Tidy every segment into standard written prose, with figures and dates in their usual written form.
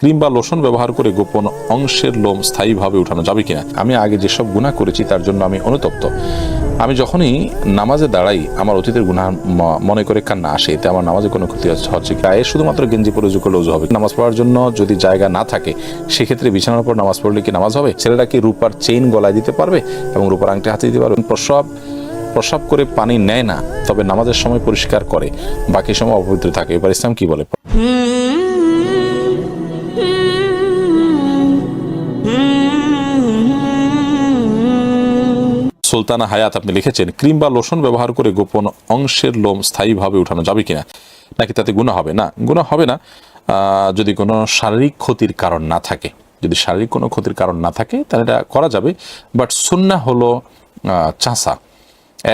Cream বা lotion ব্যবহার করে গোপন অংশের লোম স্থায়ীভাবে উঠানো যাবে কিনা। আমি আগে যেসব গুনাহ করেছি তার জন্য আমি অনুতপ্ত। আমি যখনই নামাজে দাঁড়াই আমার অতীতের গুনাহ মনে করে কান্না আসে, এতে আমার নামাজে কোনো ক্ষতি হচ্ছে কি? গায়ে শুধুমাত্র গেঞ্জি পরে উজু করলে উজু হবে? নামাজ পড়ার জন্য যদি জায়গা না থাকে সেক্ষেত্রে বিছানার উপর নামাজ পড়লে কি নামাজ হবে? ছেলেরা কি রূপার চেইন গলায় দিতে পারবে এবং রূপার আংটি হাতে দিতে পারবে? প্রস্রাব করে পানি নেয় না, তবে নামাজের সময় পরিষ্কার করে, বাকি সময় অপবিত্র থাকে। এবার ইসলাম কি বলে? সুলতানা হায়াত আপনি লিখেছেন, ক্রিম বা লোশন ব্যবহার করে গোপন অংশের লোম স্থায়ীভাবে উঠানো যাবে কিনা, নাকি তাতে গুনাহ হবে? না, গুনাহ হবে না যদি কোনো শারীরিক ক্ষতির কারণ না থাকে। যদি শারীরিক কোনো ক্ষতির কারণ না থাকে তাহলে এটা করা যাবে। বাট সুন্নাহ হলো চাষা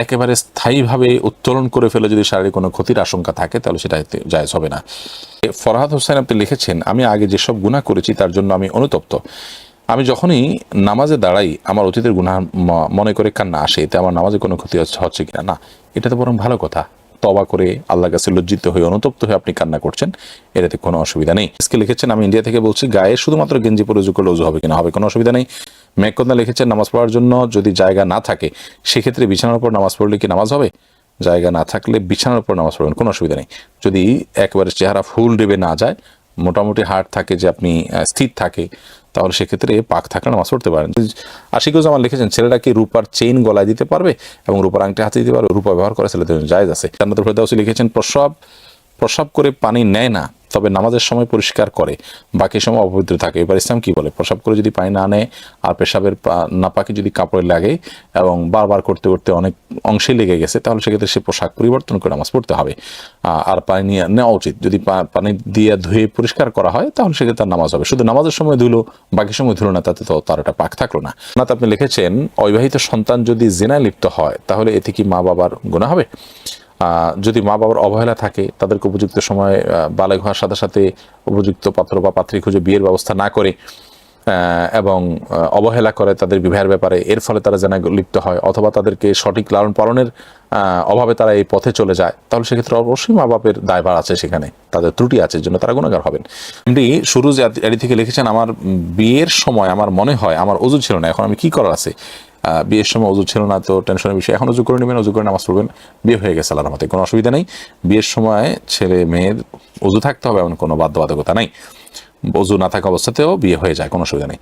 একেবারে স্থায়ীভাবে উত্তোলন করে ফেলে যদি শারীরিক কোনো ক্ষতির আশঙ্কা থাকে তাহলে সেটা জায়েজ হবে না। ফরহাদ হোসেন আপনি লিখেছেন, আমি আগে যেসব গুনাহ করেছি তার জন্য আমি অনুতপ্ত। আমি যখনই নামাজে দাঁড়াই আমার অতীতের গুনাহ মনে করে কান্না আসে, এতে আমার নামাজে কোনো ক্ষতি হচ্ছে কিনা। না, এটা তো বরং ভালো কথা। তওবা করে আল্লাহর কাছে লজ্জিত হয়ে অনুতপ্ত হয়ে আপনি কান্না করছেন, এটাতে কোনো অসুবিধা নেই। আজকে লিখেছেন, আমি ইন্ডিয়া থেকে বলছি, গায়ে শুধুমাত্র গেঞ্জি পরে উজু করলে উজু হবে কিনা? হবে, কোনো অসুবিধা নেই। মেঘকন্যা লিখেছেন, নামাজ পড়ার জন্য যদি জায়গা না থাকে সেক্ষেত্রে বিছানার উপর নামাজ পড়লে কি নামাজ হবে? জায়গা না থাকলে বিছানার উপর নামাজ পড়বেন, কোনো অসুবিধা নেই। যদি একেবারে চেহারা ফুল ডেবে না যায়, মোটামুটি হার্ট থাকে যে আপনি স্থির থাকে, তাহলে সেক্ষেত্রে পাক থাকলে নামাজ পড়তে পারেন। আশিকুজ্জামান লিখেছেন, ছেলেরা কি রূপার চেইন গলায় দিতে পারবে এবং রূপার আংটি হাতে দিতে পারবে? রূপা ব্যবহার করে ছেলেদের জায়েজ আছে। জান্নাতুল ফেরদাউসী লিখেছেন, প্রস্রাব করে পানি নেয় না, তবে নামাজের সময় পরিষ্কার করে, বাকি সময় অপবিত্র থাকে। এবার ইসলাম কি বলে? প্রস্রাব করে যদি পানি না নেয় আর পেশাবের নাপাকি যদি কাপড়ে লাগে এবং বারবার করতে করতে অনেক অংশে লেগে গেছে, তাহলে সেক্ষেত্রে সে পোশাক পরিবর্তন করে নামাজ পড়তে হবে। আর পানি নিয়ে নেওয়া উচিত। যদি পানি দিয়ে ধুয়ে পরিষ্কার করা হয় তাহলে সেক্ষেত্রে তার নামাজ হবে। শুধু নামাজের সময় ধুলো, বাকি সময় ধুলো না, তাতে তো তার একটা পাক থাকলো না। আপনি লিখেছেন, অবিবাহিত সন্তান যদি জিনায় লিপ্ত হয় তাহলে এতে কি মা বাবার গুনাহ হবে? যদি মা বাবার অবহেলা থাকে, তাদেরকে উপযুক্ত সময় বালেগ হওয়ার সাথে সাথে উপযুক্ত পাত্র বা পাত্রী খুঁজে বিয়ের ব্যবস্থা না করে এবং অবহেলা করে তাদের বিবাহের ব্যাপারে, এর ফলে তারা যেন লিপ্ত হয়, অথবা তাদেরকে সঠিক লালন পালনের অভাবে তারা এই পথে চলে যায়, তাহলে সেক্ষেত্রে অবশ্যই মা বাপের দায়ভার আছে, সেখানে তাদের ত্রুটি আছে, জন্য তারা গুনাহগার হবেন। এমনি সুরুজ এডি থেকে লিখেছেন, আমার বিয়ের সময় আমার মনে হয় আমার ওযু ছিল না, এখন আমি কি করার আছে? বিয়ের সময় ওযু ছিল না তো টেনশনের বিষয়, এখন ওযু করে নেবেন, ওযু করে নামাজ পড়বেন, বিয়ে হয়ে গেছে আল্লাহর রহমতে, কোনো অসুবিধা নেই। বিয়ের সময় ছেলে মেয়ের ওযু থাকতে হবে এমন কোনো বাধ্যবাধকতা নাই। ওযু না থাকা অবস্থাতেও বিয়ে হয়ে যায়, কোনো অসুবিধা নেই।